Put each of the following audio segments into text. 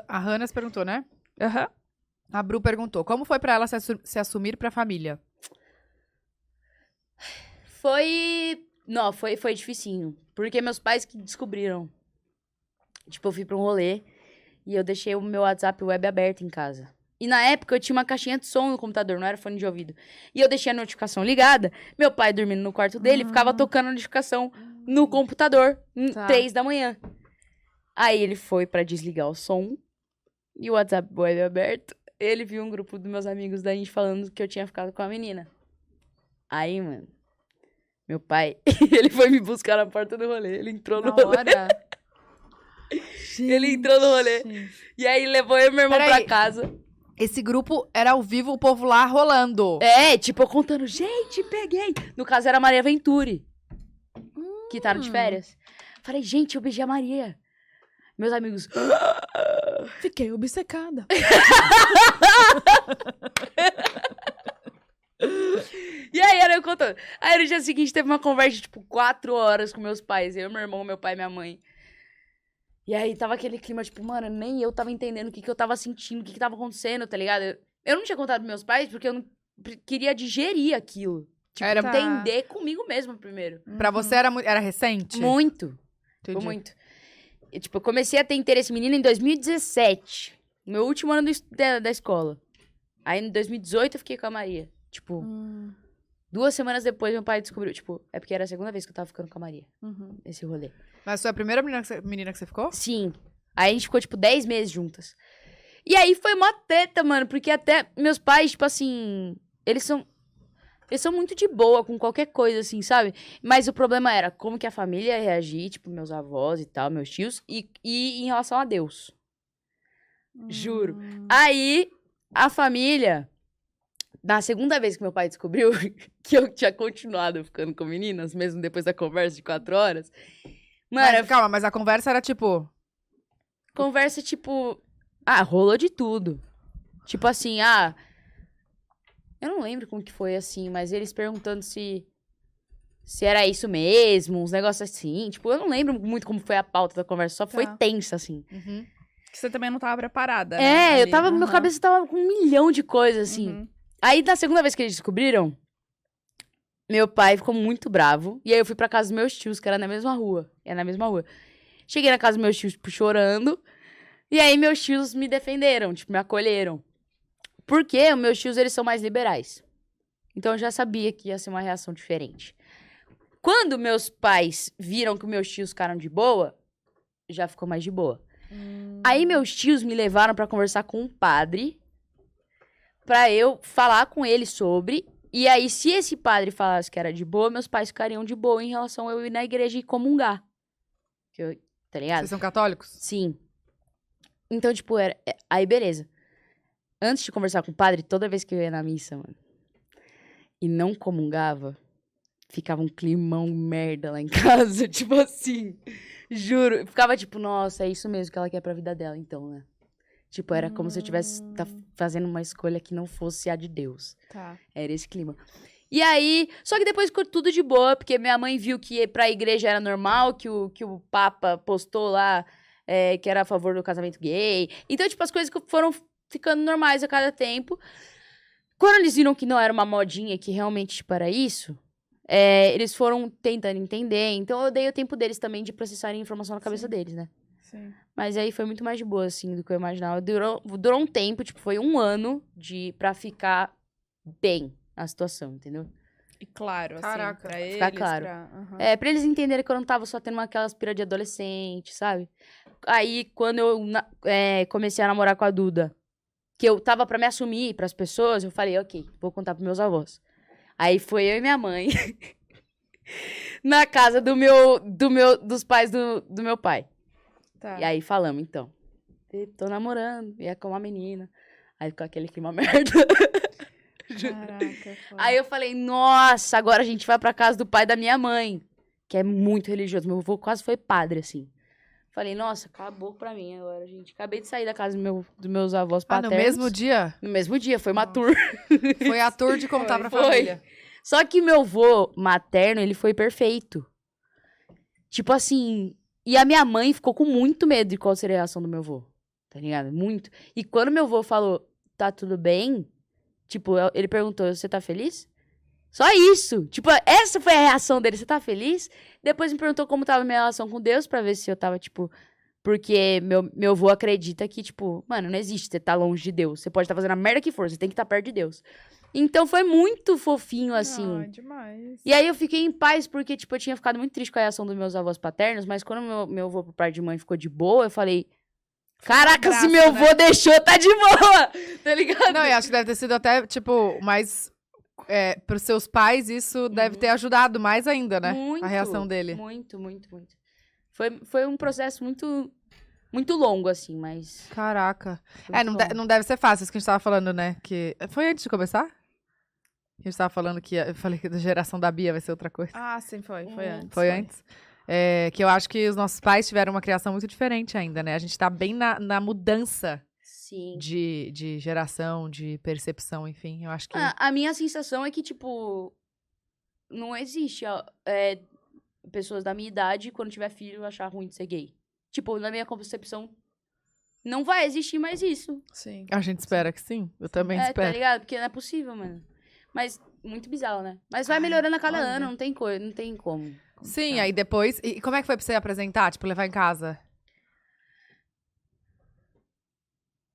A Hannah perguntou, né? Aham. A Bru perguntou, como foi pra ela se assumir pra família? Não, foi dificinho. Porque meus pais que descobriram. Tipo, eu fui pra um rolê e eu deixei o meu WhatsApp web aberto em casa. E na época eu tinha uma caixinha de som no computador, não era fone de ouvido. E eu deixei a notificação ligada, meu pai dormindo no quarto dele, ficava tocando a notificação no computador, Tá. 3 da manhã. Aí ele foi pra desligar o som e o WhatsApp web aberto. Ele viu um grupo dos meus amigos da gente falando que eu tinha ficado com a menina. Aí, mano, meu pai, ele foi me buscar na porta do rolê. Ele entrou no Na rolê. hora. Ele entrou no rolê. E aí levou eu e meu irmão Peraí. pra casa. Esse grupo era ao vivo, o povo lá rolando. É, tipo, eu contando, gente, peguei. No caso era a Maria Venturi, que tá de férias. Falei, gente, eu beijei a Maria. Meus amigos, Fiquei obcecada. e aí era eu contando. Aí no dia seguinte teve uma conversa, tipo, 4 horas com meus pais. Eu, meu irmão, meu pai e minha mãe. E aí tava aquele clima, tipo, mano, nem eu tava entendendo o que eu tava sentindo, o que tava acontecendo, tá ligado? Eu não tinha contado pros meus pais porque eu não queria digerir aquilo. Tipo, Era- entender comigo mesmo primeiro. Pra você era recente? Muito. Entendi. Foi muito. E, tipo, eu comecei a ter interesse menino em 2017. Meu último ano da escola. Aí, em 2018, eu fiquei com a Maria. Tipo, 2 semanas depois, meu pai descobriu. Tipo, é porque era a segunda vez que eu tava ficando com a Maria. Nesse rolê. Mas foi a primeira menina que você ficou? Sim. Aí, a gente ficou, tipo, 10 meses juntas. E aí, foi uma treta, mano. Porque até meus pais, tipo assim... Eles são muito de boa com qualquer coisa, assim, sabe? Mas o problema era como que a família ia reagir, tipo, meus avós e tal, meus tios, e em relação a Deus. Juro. Aí, a família, na segunda vez que meu pai descobriu que eu tinha continuado ficando com meninas, mesmo depois da conversa de 4 horas, mano, Mas, calma, mas a conversa era tipo... conversa tipo, rolou de tudo. Tipo assim, eu não lembro como que foi assim, mas eles perguntando se era isso mesmo, uns negócios assim. Tipo, eu não lembro muito como foi a pauta da conversa, só foi Tá. tensa, assim. Que você também não tava preparada, né? Eu ali. tava, minha Aham. cabeça tava com 1 milhão de coisas, assim. Uhum. Aí, na segunda vez que eles descobriram, meu pai ficou muito bravo. E aí, eu fui pra casa dos meus tios, que era na mesma rua. Cheguei na casa dos meus tios, tipo, chorando. E aí, meus tios me defenderam, tipo, me acolheram. Porque os meus tios, eles são mais liberais. Então, eu já sabia que ia ser uma reação diferente. Quando meus pais viram que meus tios ficaram de boa, já ficou mais de boa. Aí, meus tios me levaram pra conversar com um padre, pra eu falar com ele sobre. E aí, se esse padre falasse que era de boa, meus pais ficariam de boa em relação a eu ir na igreja e comungar. Tá ligado? Vocês são católicos? Sim. Então, tipo, aí beleza. Antes de conversar com o padre, toda vez que eu ia na missa, mano, e não comungava, ficava um climão merda lá em casa, tipo assim. Juro. Ficava tipo, nossa, é isso mesmo que ela quer pra vida dela, então, né? Tipo, era como se eu tivesse fazendo uma escolha que não fosse a de Deus. Tá. Era esse clima. E aí, só que depois ficou tudo de boa, porque minha mãe viu que ir pra igreja era normal, que o Papa postou lá que era a favor do casamento gay. Então, tipo, as coisas que foram ficando normais a cada tempo. Quando eles viram que não era uma modinha, que realmente, tipo, era isso, eles foram tentando entender. Então, eu dei o tempo deles também de processarem a informação na cabeça deles, né? Sim. Mas aí foi muito mais de boa, assim, do que eu imaginava. Durou um tempo, tipo, foi 1 ano pra ficar bem a situação, entendeu? E claro, Caraca. assim, pra eles, Ficar claro. aham. Pra eles entenderem que eu não tava só tendo aquelas pira de adolescente, sabe? Aí, quando eu comecei a namorar com a Duda, que eu tava pra me assumir pras pessoas, eu falei, ok, vou contar pros meus avós. Aí foi eu e minha mãe na casa dos pais do meu pai. Tá. E aí falamos, então, tô namorando, ia com uma menina. Aí ficou aquele clima merda. Caraca, foda. Aí eu falei, nossa, agora a gente vai pra casa do pai da minha mãe, que é muito religioso. Meu avô quase foi padre, assim. Falei, nossa, acabou pra mim agora, gente. Acabei de sair da casa dos meus avós No paternos. mesmo dia? No mesmo dia, foi uma tour. Foi a tour de contar pra Foi. família. Só que meu avô materno, ele foi perfeito. Tipo assim... E a minha mãe ficou com muito medo de qual seria a reação do meu avô. tá ligado? Muito. E quando meu avô falou, tá tudo bem, tipo, ele perguntou, você tá feliz? Só isso. Tipo, essa foi a reação dele, você tá feliz? Depois me perguntou como tava a minha relação com Deus, pra ver se eu tava, tipo... Porque meu avô acredita que, tipo, mano, não existe você tá longe de Deus. Você pode estar fazendo a merda que for, você tem que estar perto de Deus. Então foi muito fofinho, assim. Ah, demais. E aí eu fiquei em paz, porque, tipo, eu tinha ficado muito triste com a reação dos meus avós paternos, mas quando meu avô por parte de mãe ficou de boa, eu falei, caraca, se abraço, meu né? avô deixou, tá de boa! Tá ligado? Não, e acho que deve ter sido até, tipo, mais... pros seus pais, isso deve ter ajudado mais ainda, né? Muito. A reação dele. Muito. Foi um processo muito longo, assim, mas... Caraca. foi muito longo. Não deve ser fácil, isso que a gente tava falando, né? Que... Foi antes de começar? Que a gente tava falando que... Eu falei que a geração da Bia vai ser outra coisa. Ah, sim, foi. Foi antes. Foi antes? Que eu acho que os nossos pais tiveram uma criação muito diferente ainda, né? A gente tá bem na mudança Sim. de geração, de percepção, enfim. Eu acho que... A minha sensação é que, tipo, não existe pessoas da minha idade, quando tiver filho, achar ruim de ser gay. Tipo, na minha concepção, não vai existir mais isso. Sim. A gente espera que sim. Eu também Tá espero. ligado? Porque não é possível, mano. Mas, muito bizarro, né? Mas vai melhorando a cada olha. ano, não tem como. Sim, aí depois... E como é que foi pra você apresentar? Tipo, levar em casa?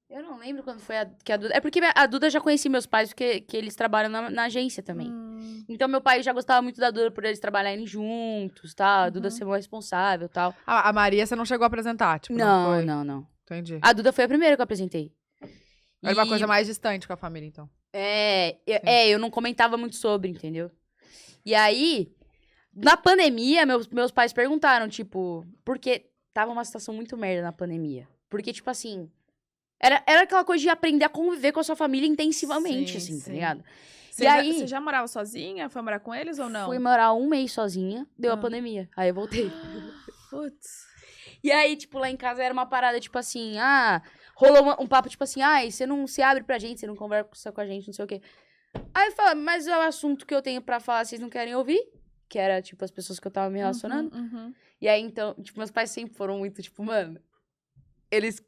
Eu não lembro quando foi que a Duda... É porque a Duda já conhecia meus pais, porque que eles trabalham na agência também. Então, meu pai já gostava muito da Duda por eles trabalharem juntos, tá? A Duda ser uma responsável e tal. A Maria você não chegou a apresentar? Tipo, não foi? Não. Entendi. A Duda foi a primeira que eu apresentei. Era uma E- coisa mais distante com a família, então. eu não comentava muito sobre, entendeu? E aí, na pandemia, meus pais perguntaram, tipo, porque tava uma situação muito merda na pandemia. Porque, tipo assim, era aquela coisa de aprender a conviver com a sua família intensivamente, Sim, assim, tá sim. ligado? Você E aí- Você já morava sozinha? Foi morar com eles ou não? Fui morar um mês sozinha, deu a Ah. pandemia. Aí eu voltei. Putz. E aí, tipo, lá em casa era uma parada, tipo assim, rolou um papo, tipo assim, você não se abre pra gente, você não conversa com a gente, não sei o quê. Aí eu falo, mas é o assunto que eu tenho pra falar, vocês não querem ouvir? Que era, tipo, as pessoas que eu tava me relacionando. Uhum. E aí, então, tipo, meus pais sempre foram muito, tipo, mano, eles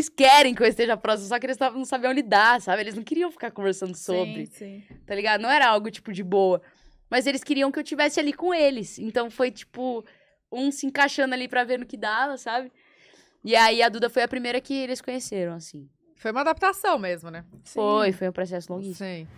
querem que eu esteja próximo, só que eles não sabiam lidar, sabe? Eles não queriam ficar conversando sobre, Sim. tá ligado? Não era algo, tipo, de boa. Mas eles queriam que eu estivesse ali com eles. Então foi, tipo, um se encaixando ali pra ver no que dava, sabe? E aí a Duda foi a primeira que eles conheceram, assim. Foi uma adaptação mesmo, né? Foi um processo longuíssimo. Sim.